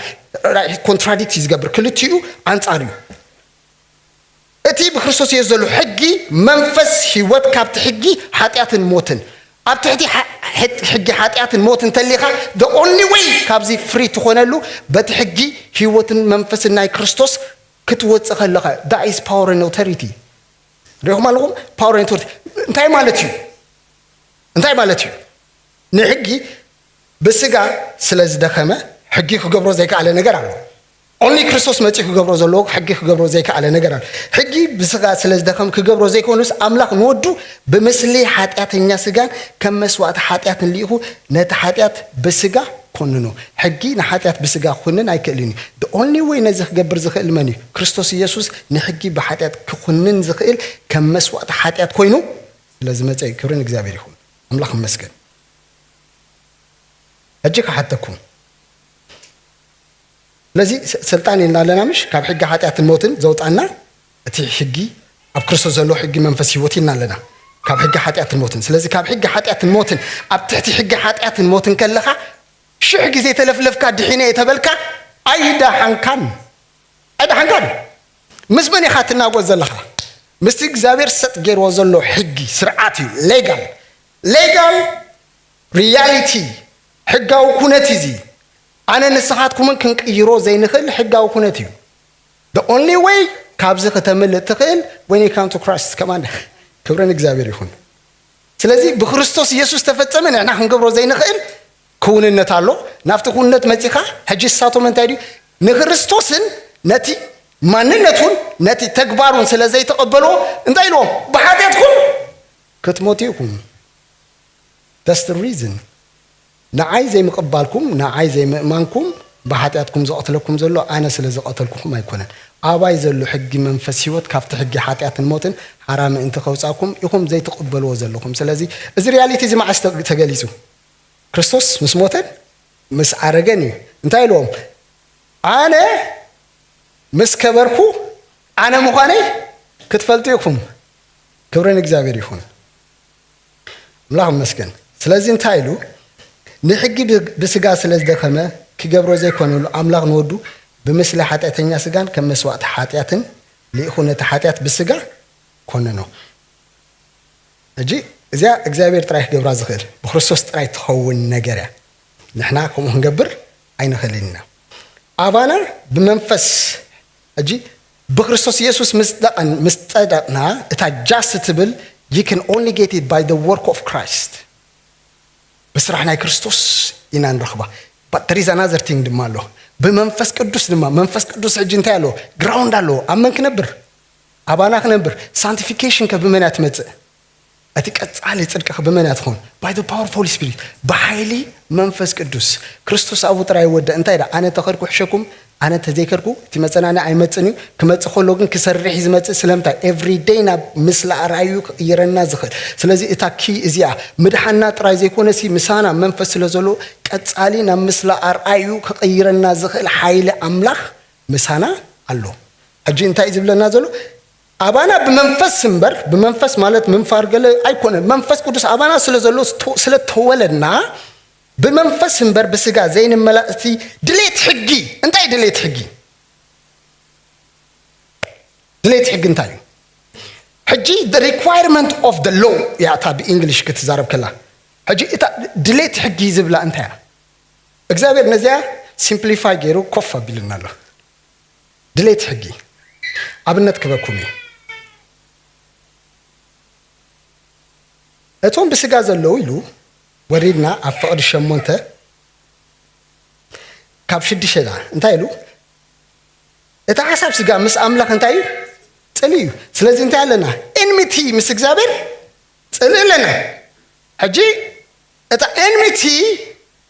ኮንትራዲክት ይዝገብር ክልቲኡ አንጻር እዩ እቲ ብክርስቶስ ኢየሱስ ዘሎ ሕጊ መንፈስ ህይወት ካብቲ ሕጊ ኃጢአትን ሞትን ኣብ ትሕቲ ሕጊ ኃጢአትን ሞትን ተሊኻ the only way ካብዚ ፍሪ ትኾነሉ በቲ ሕጊ ህይወትን መንፈስን ናይ ክርስቶስ ክትወጽእ ከለኻ that is power and authority ረኹም ኣለኹም power and authority እንታይ ማለት እዩ ንሕጊ ብስጋ ስለዝደኸመ ሕጊ ክገብሮ ዘይከኣለ ነገር ኣሎ only ክርስቶስ መጪ ክገብሮ ዘሎ ሕጊ ክገብሮ ዘይከኣለ ነገር ኣሎ ሕጊ ብስጋ ስለዝደኸም ክገብሮ ዘይኮንስ ኣምላኽ ንወዱ ብምስሊ ኃጢአተኛ ስጋን ከም መስዋዕት ኃጢአትን ሊኢኹ ነቲ ኃጢአት ብስጋ ኮንኖ ሕጊ ንኃጢአት ብስጋ ኮንን ኣይክእልን the only way ነዚ ክገብር ዝኽእል መን እዩ ክርስቶስ ኢየሱስ ንሕጊ ብኃጢአት ክኮንን ዝኽእል ከም መስዋዕት ኃጢአት ኮይኑ ስለዚ መጽ ክብርን እግዚአብሔር ይሁን ኣምላኽ ይመስገን ሕጂ ከሓተኩም ለዚ ስልጣን ይልና ለና ምሽ ካብ ሕጊ ኃጢአትን ሞትን ዘውጣና እቲ ሕጊ ኣብ ክርስቶስ ዘሎ ሕጊ መንፈስ ህይወት ኢና ኣለና ካብ ሕጊ ሓጢኣትን ሞትን ስለዚ ካብ ሕጊ ሓጢኣትን ሞትን ኣብ ትሕቲ ሕጊ ሓጢኣትን ሞትን ከለኻ ሽሕ ግዜ ተለፍለፍካ ድሒነ የተበልካ ኣይዳሓንካን ምስ መን ኢኻ ትናጎስ ዘለኻ ምስቲ እግዚኣብሔር ሰጥ ገይርዎ ዘሎ ሕጊ ስርዓት እዩ ሌጋል ሪያሊቲ ሕጋዊ ኩነት እዚ ኣነ ንስኻትኩምን ክንቅይሮ ዘይንኽእል ሕጋዊ ኩነት እዩ the only way ካብዚ ከተምልእ ትኽእል when you come to Christ ከማን ክብረን እግዚአብሔር ይሁን ስለዚህ በክርስቶስ ኢየሱስ ተፈጸመ ንሕና ክንገብሮ ዘይንኽእል ኩንነት ኣሎ ናፍቲ ኩንነት መጺኻ ሕጂ ሳቶም እንታይ ዲ ንክርስቶስን ነቲ ማንነቱን ነቲ ተግባሩን ስለዘይ ተቀበሎ እንታይ ኢሎም በኃጢአትኩም ክትሞቱኩም that's the reason ንዓይ ዘይምቅባልኩም ንዓይ ዘይምእማንኩም በኃጢአትኩም ዘቀትለኩም ዘሎ ኣነ ስለዘቀተልኩም ኣይኮነን ኣባይ ዘሎ ሕጊ መንፈስ ህይወት ካብቲ ሕጊ ሓጢአትን ሞትን ሓራም እንተ ከውጻኩም ኢኹም ዘይተቀበልዎ ዘለኹም ስለዚ እዚ ሪያሊቲ እዚ ማዕስ ተገሊጹ ክርስቶስ ምስ ሞተን ምስ ዓረገን እዩ እንታይ ኢሎም ኣነ ምስ ከበርኩ ኣነ ምዃነይ ክትፈልጡ ኢኹም ክብረን እግዚአብሔር ይሁን አምላህ መስገን ስለዚ እንታይ ኢሉ ንሕጊ ብስጋ ስለዝደኸመ ክገብሮ ዘይኮነሉ አምላኽ ንወዱ ብምስለ ኃጢአተኛ ስጋን ከም መስዋዕት ኃጢአትን ለይኹነተ ኃጢአት ብስጋ ኮነኖ እጂ እዚያ እግዚአብሔር ጥራይ ገብራ ዝኽእል በክርስቶስ ጥራይ ተኸውን ነገር ያ ንሕና ከምኡ ክንገብር ኣይንኽእልንና ኣባና ብመንፈስ እጂ በክርስቶስ ኢየሱስ ምስጠደቅና እታ ጃስት ትብል you can only get it by the work of Christ በስራሕ ናይ ክርስቶስ ኢና ንረኽባ but there is another thing ድማ ኣሎ በመንፈስ ቅዱስ ድማ መንፈስ ቅዱስ እጂ እንታይ ኣሎ ግራውንድ ኣሎ ኣመን ክነብር ኣባና ክነብር ሳንቲፊኬሽን ከብመን ያትመጽእ እቲ ቀጻሊ ጽድቅ ከብመን ያትኾን by the power of Holy Spirit በኃይሊ መንፈስ ቅዱስ ክርስቶስ አቡ ጥራይ ወደ እንታይ ዳ ኣነ ተኸርኩ ሕሸኩም ኣነ ተዘይከርኩ እቲ መጸናና ኣይመጽን እዩ ክመጽእ ከሎ ግን ክሰርሕ ዝመጽእ ስለምታይ every day ና ምስለ ኣርአዩ ይረና ዝኽእል ስለዚ እታ ኪ እዚኣ ምድሓና ጥራይ ዘይኮነሲ ምሳና መንፈስ ስለዘሎ ቀጻሊ ና ምስለ ኣርአዩ ከቀይረና ዝኽእል ኃይሊ ኣምላኽ ምሳና ኣሎ ሕጂ እንታይ ዝብለና ዘሎ ኣባና በመንፈስ ስምበር በመንፈስ ማለት ምንፋር ገለ ኣይኮነን መንፈስ ቅዱስ ኣባና ስለዘሎ ስለተወለድና በመንፈስ ስምበር በስጋ ዘይን መላእክቲ ድሌት ሕጊ እንታይ ድሌት ሕጊ እንታይ ሕጂ the requirement of the law ያታ በእንግሊሽ ክትዛረብ ከላ ሕጂ እታ ድሌት ሕጊ ዝብላ እንታይ እግዚአብሔር ነዚያ ሲምፕሊፋይ ገይሩ ኮፍ አቢልናል ድሌት ሕጊ ኣብነት ከበኩም እቶም በስጋ ዘለው ይሉ ወሪድና አፍቅድ ሸሞንተ ካብ ሽድሸላ እንታይ ኢሉ እታ ሐሳብ ስጋ ምስ አምላኽ እንታይ ጽልዩ ስለዚህ እንታይ አለና ኤንሚቲ ምስ እግዚአብሔር ጽልለና ሕጂ እታ ኤንሚቲ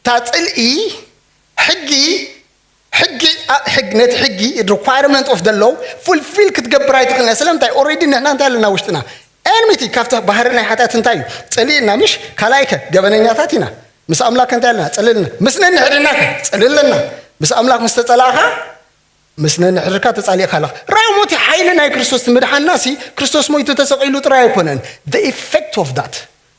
ታጽልኢ ሕግነት ሕጊ requirement of the law fulfill ክትገብር ኣይትኽእልና ስለምታይ ኦሬዲ ንሕና እንታይ አለና ውሽጥና ኤንሚቲ ካብታ ባህርና ኃጢአት እንታይ ጽልይና ምሽ ካላይከ ገበነኛታት ኢና ምስ አምላኽ እንታይ አለና ጽልልና ምስነን ሕድናከ ጽልልና ምስ አምላኽ ምስተጸላኻ ምስነን ሕድካ ተጻሊኻ ለኻ ራሞቲ ኃይል ናይ ክርስቶስ ምድሓናሲ ክርስቶስ ሞይቱ ተሰቂሉ ጥራይ ኣይኮነን the effect of that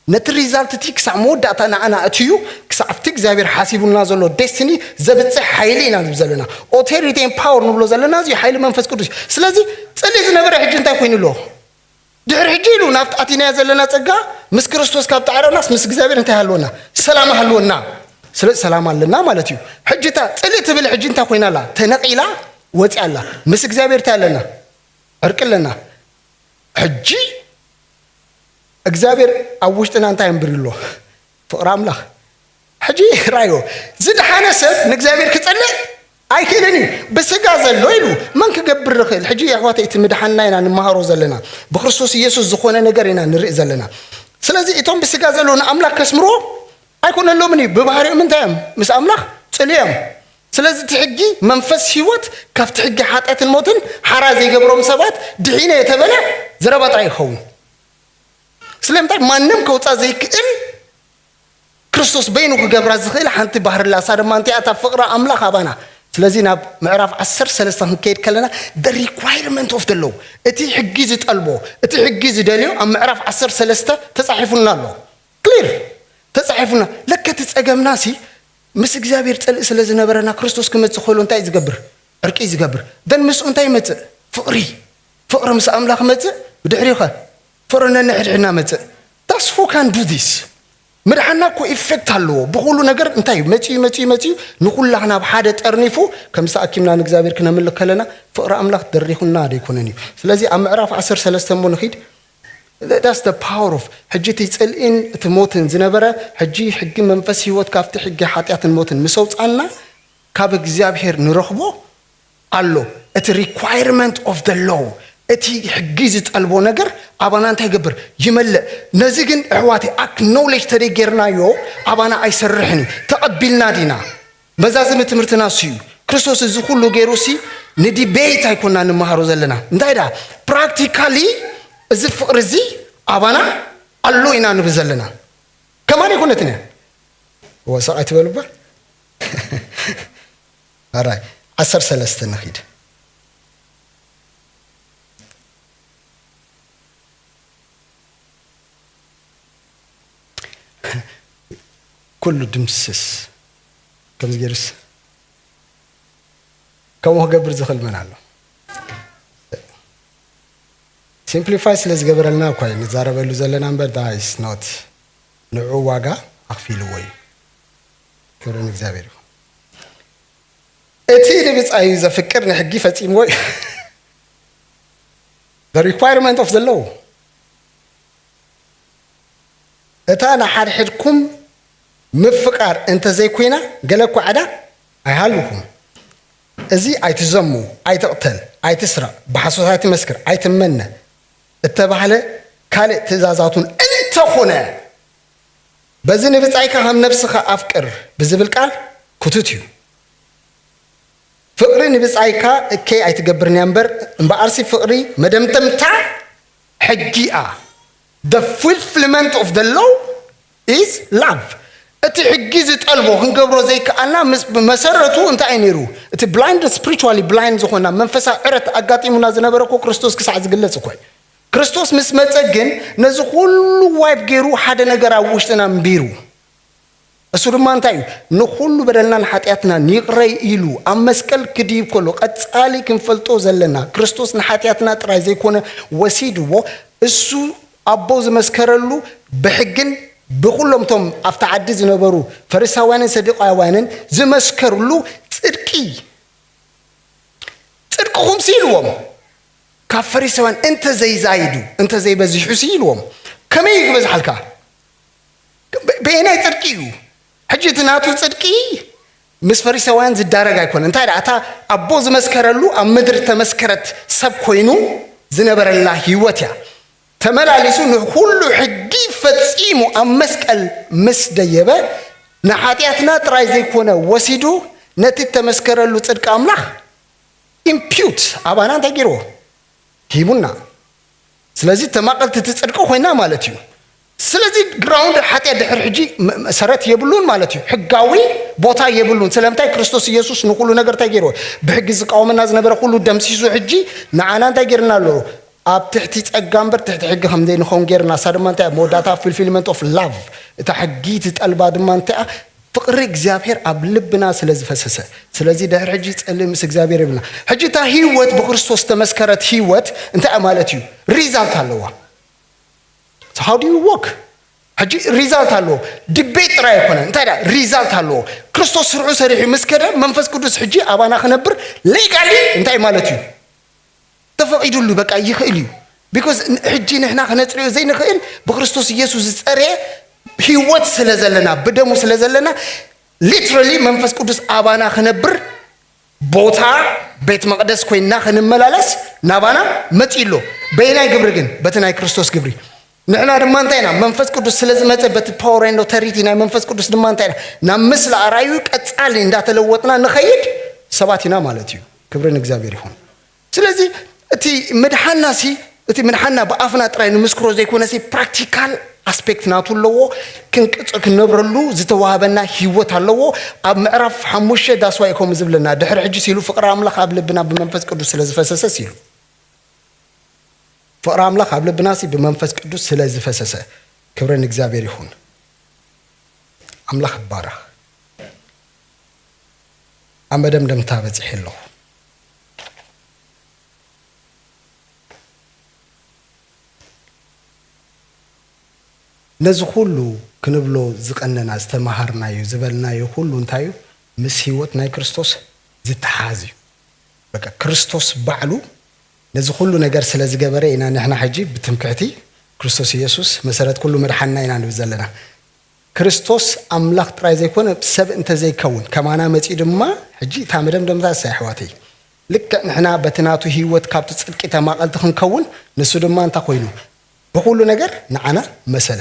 ነቲ ሪዛልት እቲ ክሳዕ መወዳእታ ንዓና እትዩ ክሳዕ ኣብቲ እግዚአብሔር ሓሲቡልና ዘሎ ዴስቲኒ ዘብፅሕ ኃይሊ ኢና ንብል ዘለና ኦቶሪቲ ኤንድ ፓወር ንብሎ ዘለና እዚ ኃይሊ መንፈስ ቅዱስ ስለዚ ጽልይ ዝነበረ ሕጂ እንታይ ኮይኑሎ ድሕሪ ሕጂ ኢሉ ናፍቲ ኣቲና ዘለና ጸጋ ምስ ክርስቶስ ካብ ተዓረናስ ምስ እግዚአብሔር እንታይ ሃልወና ሰላም ሃልወና ስለዚ ሰላም ኣለና ማለት እዩ ሕጂታ ጽልይ ትብል ሕጂ እንታይ ኮይናላ ተነቂላ ወጽያላ ምስ እግዚአብሔር ታለና ዕርቅለና ሕጂ እግዚአብሔር ኣብ ውሽጥና እንታይ እንብርሎ ፍቅሪ ኣምላኽ ሕጂ ራዮ ዝድሓነ ሰብ ንእግዚአብሔር ክጸልይ ኣይክእልን በስጋ ዘሎ ኢሉ መን ክገብር ይኽእል ሕጂ ኣሕዋተይ እቲ ምድሓና ኢና ንመሃሮ ዘለና በክርስቶስ ኢየሱስ ዝኾነ ነገር ኢና ንርኢ ዘለና ስለዚ እቶም በስጋ ዘሎ ንኣምላኽ ከስምሮ ኣይኮነሎምን ብባህሪኦም እንታይ ምስ ኣምላኽ ጽልዮም ስለዚ እቲ ሕጊ መንፈስ ህይወት ካብቲ ሕጊ ኃጢአትን ሞትን ሓራ ዘይገብሮም ሰባት ድሒነ የተበለ ዝረባጣ ይኸውን ስለምታይ ማንም ከውፃእ ዘይክእል ክርስቶስ በይኑ ክገብራ ዝኽእል ሓንቲ ባህር ላሳ ድማ እንታይ ኣታ ፍቅሪ ኣምላኽ ኣባና ስለዚህ ናብ ምዕራፍ 10:3 ክንከይድ ከለና the requirement of the law እቲ ሕጊ ዝጠልቦ እቲ ሕጊ ዝደልዮ ኣብ ምዕራፍ 10:3 ተጻሒፉልና ኣሎ ክሊር ተጻሒፉና ለከት ጸገምናሲ ምስ እግዚአብሔር ጽልእ ስለ ዝነበረና ክርስቶስ ክመጽእ ኾይሉ እንታይ ዝገብር ዕርቂ ዝገብር ደን ምስኡ እንታይ መጽእ ፍቕሪ ምስ ኣምላኽ መጽእ ብድሕሪኻ ፍቕርና ንሕድሕና መጽእ that's who can do this ምድሓና እኮ ኢፌክት ኣለዎ ብኹሉ ነገር እንታይ መጽኡ ንኹላህና ብሓደ ጠርኒፉ ከም ሰኣኪምና ንእግዚአብሔር ክነምልክ ከለና ፍቕሪ ኣምላኽ ደሪኹና ኣይኮነን እዩ ስለዚ ኣብ ምዕራፍ 10:3 ሞ ንኺድ that's the power of ሕጂቲ ጽልኢን እቲ ሞትን ዝነበረ ሕጂ ሕጊ መንፈስ ህይወት ካፍቲ ሕጊ ኃጢአትን ሞትን ምሰውፃና ካብ እግዚአብሔር ንረኽቦ ኣሎ እቲ requirement of the law እቲ ሕጊ ዝጠልቦ ነገር ኣባና እንታይ ይገብር ይመልእ ነዚ ግን ኣሕዋቴ acknowledge ተደገርናዮ ኣባና ኣይሰርሕን ተቐቢልና ዲና መዛዝም ትምህርትና ሲዩ ክርስቶስ እዚ ሁሉ ገይሩሲ ንዲቤት ኣይኮንና ንመሃሮ ዘለና እንታይ ዳ ፕራክቲካሊ እዚ ፍቕሪ እዚ ኣባና ኣሎ ኢና ንብል ዘለና ከመይ ይኮነትነ ወሰዓት በልባ አራይ 10:3 ንኺድ كل دمسس كم زجرس كم هو قبر زخل من الله simplify سلز قبر لنا كوي نزارب اللي زلنا نمبر that is not نوع واقع أخفي لوي كورن إكزابير أتيني بس أيزا فكرني حقي فتيم وي the requirement of the law أتانا حرحكم مفقار انت زي كوينا قالكوا عدا ايهالوكم ازي ايتزمو ايتقتل ايتسرع بحسوسات مسكر ايتمنى اتبعله كالي تزازاتون انت هنا بزن بصايكا هم نفسك افكر بزبل قال كوتوتيو فقري نبصايكا كي ايتغبرني امبر امبارسي فقري مدمتمتا حقيقه the fulfillment of the law is love እቲ ሕጊ ዝጠልቦ ክንገብሮ ዘይከኣልና መሰረቱ እንታይ አይነሩ እቲ blind spiritually blind ዝኾና መንፈሳ ዕረት አጋጢሙና ዝነበረኮ ክርስቶስ ክሳዕ ዝግለጽ ኮይ ክርስቶስ ምስ መጸግን ነዚ ሁሉ ዋይብ ገይሩ ሓደ ነገር ኣብ ውሽጥና ምቢሩ እሱ ድማ እንታይ ንኹሉ በደልናን ኃጢአትና ንይቅረይ ኢሉ ኣብ መስቀል ክዲብ ኮሎ ቀጻሊ ክንፈልጦ ዘለና ክርስቶስ ንኃጢአትና ጥራይ ዘይኮነ ወሲድዎ እሱ አቦ ዝመስከረሉ በሕግን بكلهم توم أفتعدد نبرو فريساوان صديقاوان زمسكرلو صدقي صدقهم سيلوم كفريساوان انت زي زايدو انت زي بزحو سيلوم كما يقبز حالكا بيناي صدقيو حجتناتو صدقي مس فريساوان زدارغ يكون انت اتا ابو زمسكرلو امدر تمسكرت سب كوينو زنبر الله هيوتيا تملاليسو كل حقي فتصيمو امسكل مسديبه نحاتياتنا تراي زي كونه وسيدو نتي تمسكرلو صدق املاح امبيوت ابانا تغيرو هيمونا سلازي تماقلت تصدقو خوينا مالتيو سلازي جراوند حتى دحر حجي مسرات يبلون مالتيو حقاوي بوتا يبلون سلامتاي كريستوس يسوس نقولو نغير تغيرو بحق زقاومنا زنبره كله دمسيسو حجي نعانا تغيرنا لو اب تحتي تصقامبر تحت حق خمدين خون غيرنا سادمانتا موداتا فولفيلمنت اوف لاف تا حقيت تقلبا دمانتا فقر እግዚአብሔር ኣብ ልብና ስለዝፈሰሰ ስለዚህ ድሕሪ ሕጂ ጸልይ ምስ እግዚአብሔር ይብልና ሕጂ ታ ህይወት በክርስቶስ ተመስከረት ህይወት እንታይ ማለት እዩ ሪዛልት ኣለዋ so how do you walk ሕጂ ሪዛልት ኣለዎ ዲቤት ጥራይ ይኮነ እንታይ ዳ ሪዛልት ኣለዎ ክርስቶስ ስርዑ ሰሪሕ መስከረ መንፈስ ቅዱስ ሕጂ አባና ክነብር ሌጋሊ እንታይ ማለት እዩ ተፈቂዱሉ በቃ ይኽእል እዩ because ሕጂ ንሕና ክነጽልዮ ዘይንኽእል በክርስቶስ ኢየሱስ ጸረ ህይወት ስለዘለና በደሙ ስለዘለና literally መንፈስ ቅዱስ አባና ክነብር ቦታ ቤት መቅደስ ኮይና ክንመላለስ ናባና መጽኢሎ በይናይ ግብር ግን በተናይ ክርስቶስ ግብሪ ንሕና ድማ እንታይና መንፈስ ቅዱስ ስለዝመጸበት ፓወር ኤንድ ኦቶሪቲ ናይ መንፈስ ቅዱስ ድማ እንታይና ናብ ምስለ አራዩ ቀጻሊ እንዳተለወጥና ንኸይድ ሰባቲና ማለት እዩ ክብርን እግዚአብሔር ይሁን ስለዚህ እቲ መድሓናሲ እቲ ምንሓና በአፍና ጥራይ ንምስክሮ ዘይኮነሲ ፕራክቲካል ኣስፔክት ናቱ ኣለዎ ክንቅጽ ክነብረሉ ዝተዋሃበና ህይወት ኣለዎ ኣብ ምዕራፍ 5 ዳስዋይ ከም ዝብለና ድሕሪ ሕጂ ሲሉ ፍቅሪ ኣምላኽ ኣብ ልብና ብመንፈስ ቅዱስ ስለ ዝፈሰሰ ሲሉ ፍቅሪ ኣምላኽ ኣብ ልብና ብመንፈስ ቅዱስ ስለ ዝፈሰሰ ክብሪ ንእግዚአብሔር ይሁን ኣምላኽ ይባረኽ ኣመደምደምታ በጽሕ ኣለሁ ነዚ ሁሉ ክንብሎ ዝቀነና ዝተማሃርናዮ ዝበልናዮ ሁሉ እንታዩ ምስ ህይወት ናይ ክርስቶስ ዝተሓዝ እዩ በቃ ክርስቶስ ባዕሉ ነዚ ሁሉ ነገር ስለ ዝገበረ ኢና ንሕና ሕጂ ብትምክሕቲ ክርስቶስ ኢየሱስ መሰረት ኩሉ መድሓንና ኢና ንብል ዘለና ክርስቶስ ኣምላኽ ጥራይ ዘይኮነ ሰብ እንተ ዘይከውን ከማና መጺ ድማ ሕጂ እታ መደምደምታ ሳይሕዋተይ ልክዕ ንሕና በትናቱ ህይወት ካብቲ ጽድቂ ተማቐልቲ ክንከውን ንሱ ድማ እንታ ኮይኑ ብኩሉ ነገር ንዓና መሰለ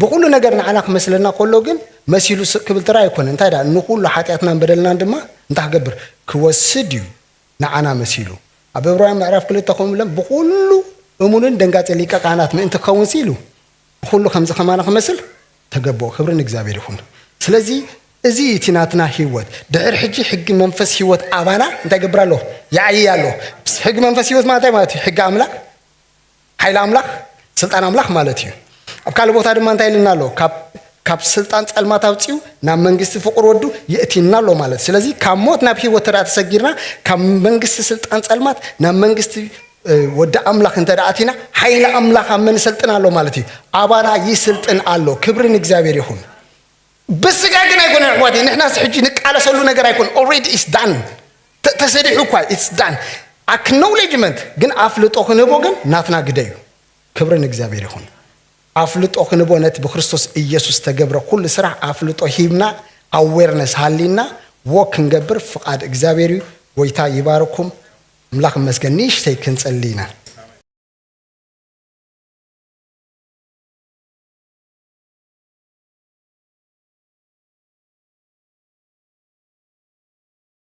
ብኩሉ ነገር ንዓና ክመስለና ከሎ ግን መሲሉ ክብል ጥራይ ኣይኮነ እንታይ ዳ ንኩሉ ሓጢኣትና በደልና ድማ እንታይ ክገብር ክወስድ እዩ ንዓና መሲሉ ኣብ ዕብራውያን ምዕራፍ 2 ከምብለን ብኩሉ እሙንን ደንጋጼ ሊቀ ካህናት ምእንቲ ክኸውን ሲሉ ብኩሉ ከምዚ ከማና ክመስል ተገቦ ክብሪ ንእግዚአብሔር ይሁን ስለዚ እዚ እቲ ናትና ህይወት ድሕሪ ሕጂ ሕጊ መንፈስ ህይወት ኣባና እንታይ ገብር ኣሎ ያዕይ ኣሎ ሕጊ መንፈስ ህይወት ማለት እዩ ሕጊ ኣምላኽ ሓይሊ ኣምላኽ ስልጣን ኣምላኽ ማለት እዩ ኣብ ካልእ ቦታ ድማ እንታይ ኢልና ኣሎ ካብ ስልጣን ጸልማት ኣውፂኡ ናብ መንግስቲ ፍቅር ወዱ የእቲና ኣሎ ማለት ስለዚ ካብ ሞት ናብ ህይወት ተራ ተሰጊርና ካብ መንግስቲ ስልጣን ጸልማት ናብ መንግስቲ ወደ ኣምላኽ እንተዳኣቲና ሓይሊ ኣምላኽ ኣብ መንሰልጥና ኣሎ ማለት እዩ ኣባና ይስልጥን ኣሎ ክብሪ ንእግዚአብሔር ይሁን ብስጋ ግን ኣይኮነ ኣሕዋቴ ንሕና ሕጂ ንቃለሰሉ ነገር ኣይኮነ ኦልሬዲ ኢስ ዳን ተሰዲሑ እኳ ኢትስ ዳን ኣክኖሌጅመንት ግን ኣፍልጦ ክንቦ ግን ናትና ግደ እዩ ክብሪ ንእግዚአብሔር ይሁን ኣፍልጦ ክንቦ ነቲ ብክርስቶስ ኢየሱስ ተገብረ ኩሉ ስራሕ ኣፍልጦ ሂብና ኣዌርነስ ሃሊና ወክ ክንገብር ፍቃድ እግዚአብሔር እዩ ጎይታ ይባርኩም ኣምላኽ መስገን ንእሽተይ ክንጸልይ ኢና